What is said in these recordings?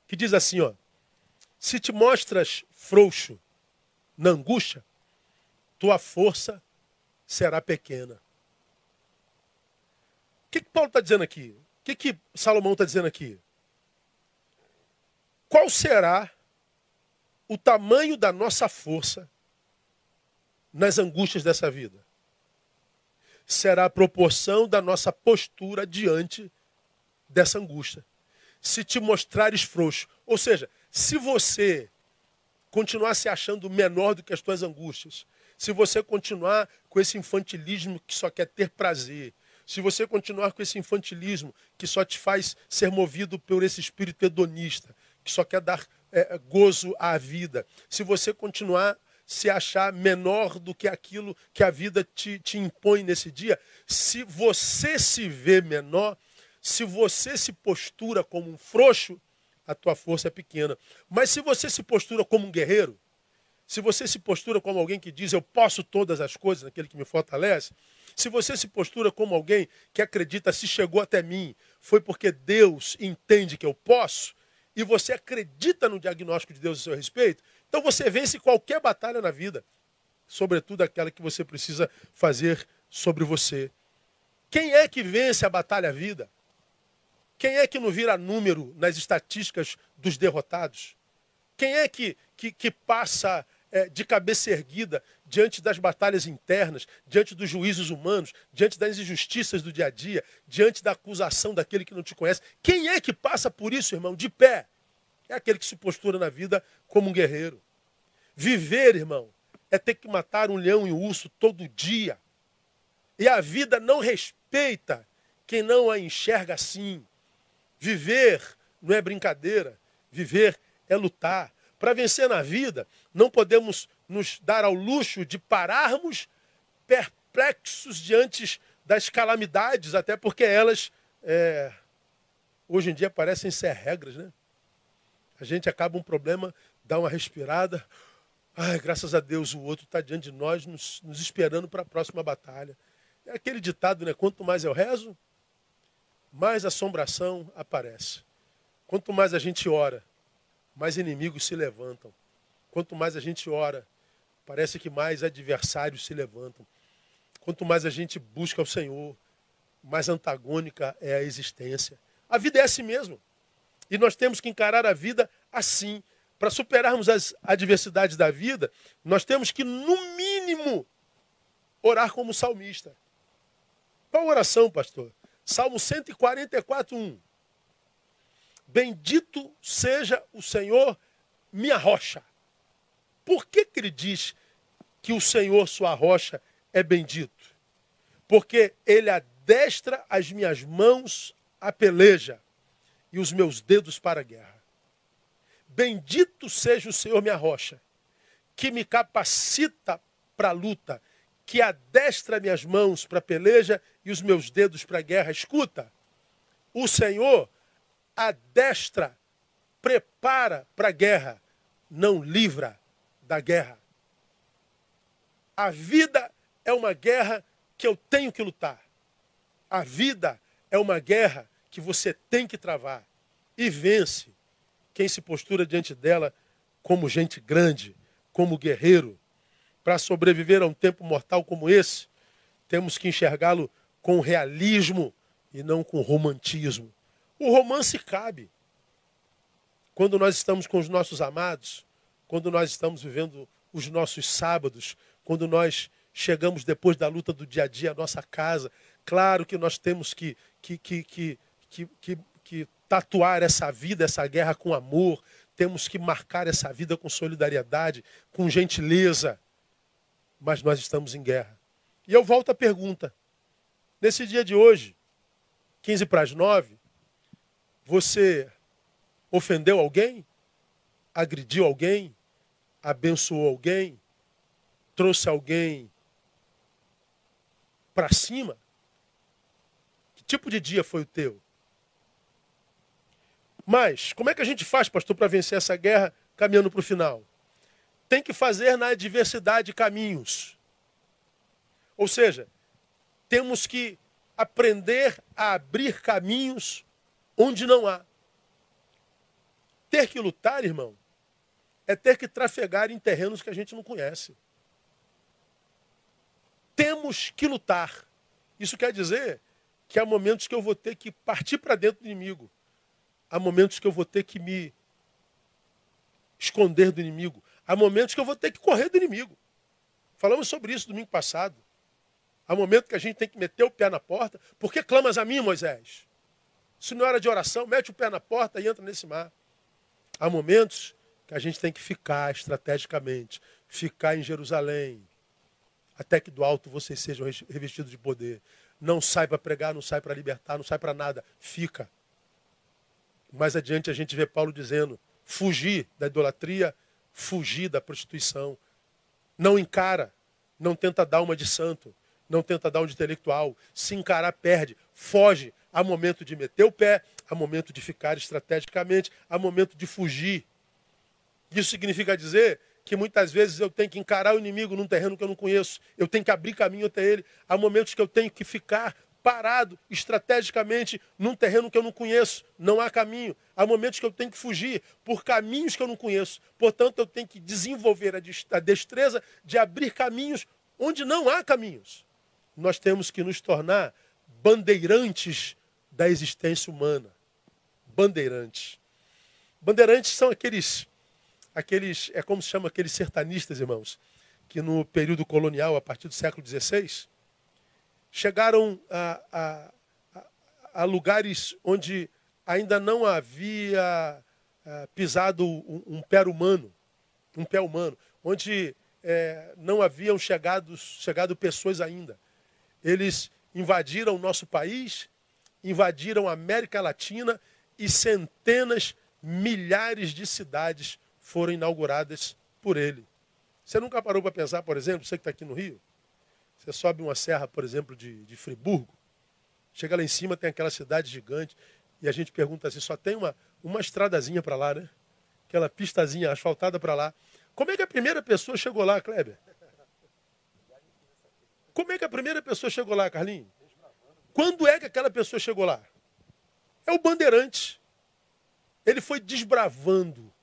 que diz assim, ó: se te mostras frouxo na angústia, tua força será pequena. O que Paulo está dizendo aqui? O que Salomão está dizendo aqui? Qual será o tamanho da nossa força nas angústias dessa vida? Será a proporção da nossa postura diante dessa angústia. Se te mostrares frouxo, ou seja, se você continuar se achando menor do que as tuas angústias, se você continuar com esse infantilismo que só quer ter prazer, se você continuar com esse infantilismo que só te faz ser movido por esse espírito hedonista, que só quer dar gozo à vida, se você continuar se achar menor do que aquilo que a vida te impõe nesse dia, se você se vê menor, se você se postura como um frouxo, a tua força é pequena. Mas se você se postura como um guerreiro, se você se postura como alguém que diz eu posso todas as coisas, naquele que me fortalece, se você se postura como alguém que acredita se chegou até mim, foi porque Deus entende que eu posso, e você acredita no diagnóstico de Deus a seu respeito, então você vence qualquer batalha na vida, sobretudo aquela que você precisa fazer sobre você. Quem é que vence a batalha à vida? Quem é que não vira número nas estatísticas dos derrotados? Quem é que passa de cabeça erguida diante das batalhas internas, diante dos juízos humanos, diante das injustiças do dia a dia, diante da acusação daquele que não te conhece? Quem é que passa por isso, irmão, de pé? É aquele que se postura na vida como um guerreiro. Viver, irmão, é ter que matar um leão e um urso todo dia. E a vida não respeita quem não a enxerga assim. Viver não é brincadeira. Viver é lutar. Para vencer na vida, não podemos nos dar ao luxo de pararmos perplexos diante das calamidades, até porque elas, hoje em dia, parecem ser regras, né? A gente acaba um problema, dá uma respirada. Ai, graças a Deus, o outro está diante de nós, nos esperando para a próxima batalha. É aquele ditado, né? Quanto mais eu rezo, mais assombração aparece. Quanto mais a gente ora, mais inimigos se levantam. Quanto mais a gente ora, parece que mais adversários se levantam. Quanto mais a gente busca o Senhor, mais antagônica é a existência. A vida é assim mesmo. E nós temos que encarar a vida assim. Para superarmos as adversidades da vida, nós temos que, no mínimo, orar como salmista. Qual oração, pastor? Salmo 144, 1. Bendito seja o Senhor, minha rocha. Por que ele diz que o Senhor, sua rocha, é bendito? Porque ele adestra as minhas mãos à peleja e os meus dedos para a guerra. Bendito seja o Senhor, minha rocha, que me capacita para a luta, que adestra minhas mãos para a peleja e os meus dedos para a guerra. Escuta, o Senhor adestra, prepara para a guerra, não livra da guerra. A vida é uma guerra que eu tenho que lutar. A vida é uma guerra que você tem que travar. E vence quem se postura diante dela como gente grande, como guerreiro. Para sobreviver a um tempo mortal como esse, temos que enxergá-lo com realismo e não com romantismo. O romance cabe. Quando nós estamos com os nossos amados, quando nós estamos vivendo os nossos sábados, quando nós chegamos depois da luta do dia a dia à nossa casa, claro que nós temos que tatuar essa vida, essa guerra com amor, temos que marcar essa vida com solidariedade, com gentileza, mas nós estamos em guerra. E eu volto à pergunta. Nesse dia de hoje, 15 para as 9, você ofendeu alguém? Agrediu alguém? Abençoou alguém? Trouxe alguém para cima? Que tipo de dia foi o teu? Mas, como é que a gente faz, pastor, para vencer essa guerra caminhando para o final? Tem que fazer na adversidade caminhos. Ou seja, temos que aprender a abrir caminhos onde não há. Ter que lutar, irmão, é ter que trafegar em terrenos que a gente não conhece. Temos que lutar. Isso quer dizer que há momentos que eu vou ter que partir para dentro do inimigo. Há momentos que eu vou ter que me esconder do inimigo. Há momentos que eu vou ter que correr do inimigo. Falamos sobre isso domingo passado. Há momentos que a gente tem que meter o pé na porta. Por que clamas a mim, Moisés? Se não é hora de oração, mete o pé na porta e entra nesse mar. Há momentos que a gente tem que ficar estrategicamente, ficar em Jerusalém, até que do alto vocês sejam revestidos de poder. Não sai para pregar, não sai para libertar, não sai para nada. Fica. Mais adiante a gente vê Paulo dizendo, fugir da idolatria, fugir da prostituição. Não encara, não tenta dar uma de santo, não tenta dar uma de intelectual. Se encarar, perde. Foge. Há momento de meter o pé, há momento de ficar estrategicamente, há momento de fugir. Isso significa dizer que muitas vezes eu tenho que encarar o inimigo num terreno que eu não conheço. Eu tenho que abrir caminho até ele. Há momentos que eu tenho que ficar parado estrategicamente num terreno que eu não conheço. Não há caminho. Há momentos que eu tenho que fugir por caminhos que eu não conheço. Portanto, eu tenho que desenvolver a destreza de abrir caminhos onde não há caminhos. Nós temos que nos tornar bandeirantes da existência humana. Bandeirantes. Bandeirantes são aqueles, é como se chama aqueles sertanistas, irmãos, que no período colonial, a partir do século XVI, chegaram a lugares onde ainda não havia pisado um pé humano, onde não haviam chegado pessoas ainda. Eles invadiram o nosso país, invadiram a América Latina e centenas, milhares de cidades foram inauguradas por ele. Você nunca parou para pensar, por exemplo, você que está aqui no Rio, você sobe uma serra, por exemplo, de Friburgo, chega lá em cima, tem aquela cidade gigante, e a gente pergunta assim, só tem uma estradazinha para lá, né? Aquela pistazinha asfaltada para lá. Como é que a primeira pessoa chegou lá, Kleber? Como é que a primeira pessoa chegou lá, Carlinhos? Quando é que aquela pessoa chegou lá? É o bandeirante. Ele foi desbravando,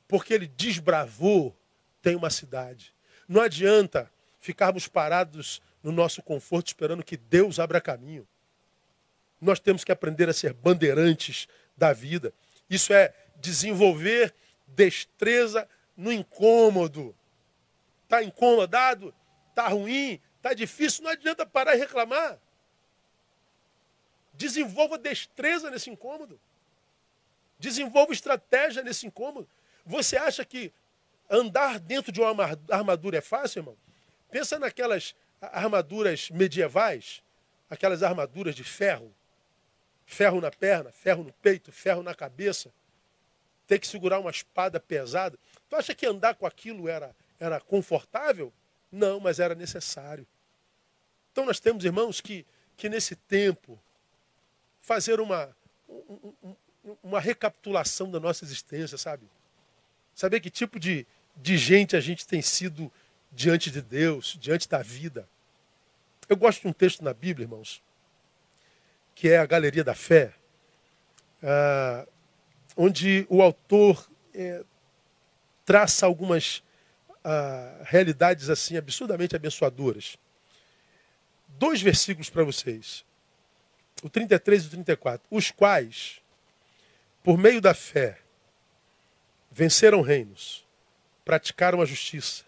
porque ele desbravou, tem uma cidade. Não adianta ficarmos parados no nosso conforto esperando que Deus abra caminho. Nós temos que aprender a ser bandeirantes da vida. Isso é desenvolver destreza no incômodo. Está incomodado? Está ruim? Está difícil? Não adianta parar e reclamar. Desenvolva destreza nesse incômodo. Desenvolva estratégia nesse incômodo. Você acha que andar dentro de uma armadura é fácil, irmão? Pensa naquelas armaduras medievais, aquelas armaduras de ferro. Ferro na perna, ferro no peito, ferro na cabeça. Ter que segurar uma espada pesada. Tu acha que andar com aquilo era confortável? Não, mas era necessário. Então nós temos, irmãos, que nesse tempo fazer uma recapitulação da nossa existência, sabe? Saber que tipo de gente a gente tem sido diante de Deus, diante da vida. Eu gosto de um texto na Bíblia, irmãos, que é a Galeria da Fé, onde o autor traça algumas realidades assim absurdamente abençoadoras. 2 versículos para vocês, o 33 e o 34, os quais, por meio da fé, venceram reinos, praticaram a justiça,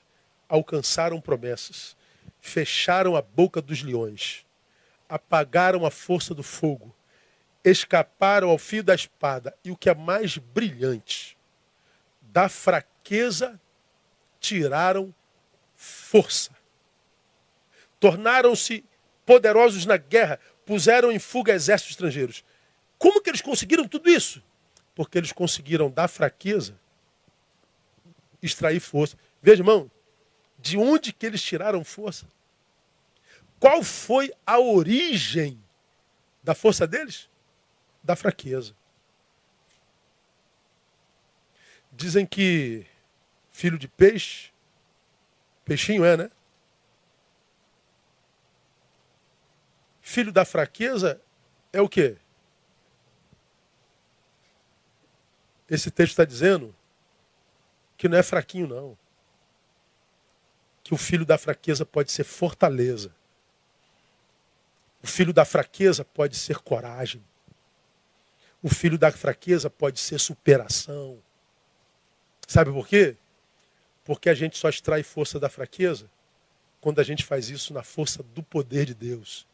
alcançaram promessas, fecharam a boca dos leões, apagaram a força do fogo, escaparam ao fio da espada e o que é mais brilhante, da fraqueza tiraram força. Tornaram-se poderosos na guerra, puseram em fuga exércitos estrangeiros. Como que eles conseguiram tudo isso? Porque eles conseguiram da fraqueza extrair força. Veja, irmão, de onde que eles tiraram força? Qual foi a origem da força deles? Da fraqueza. Dizem que filho de peixe, peixinho é, né? Filho da fraqueza é o quê? Esse texto está dizendo que não é fraquinho, não. Que o filho da fraqueza pode ser fortaleza. O filho da fraqueza pode ser coragem. O filho da fraqueza pode ser superação. Sabe por quê? Porque a gente só extrai força da fraqueza quando a gente faz isso na força do poder de Deus.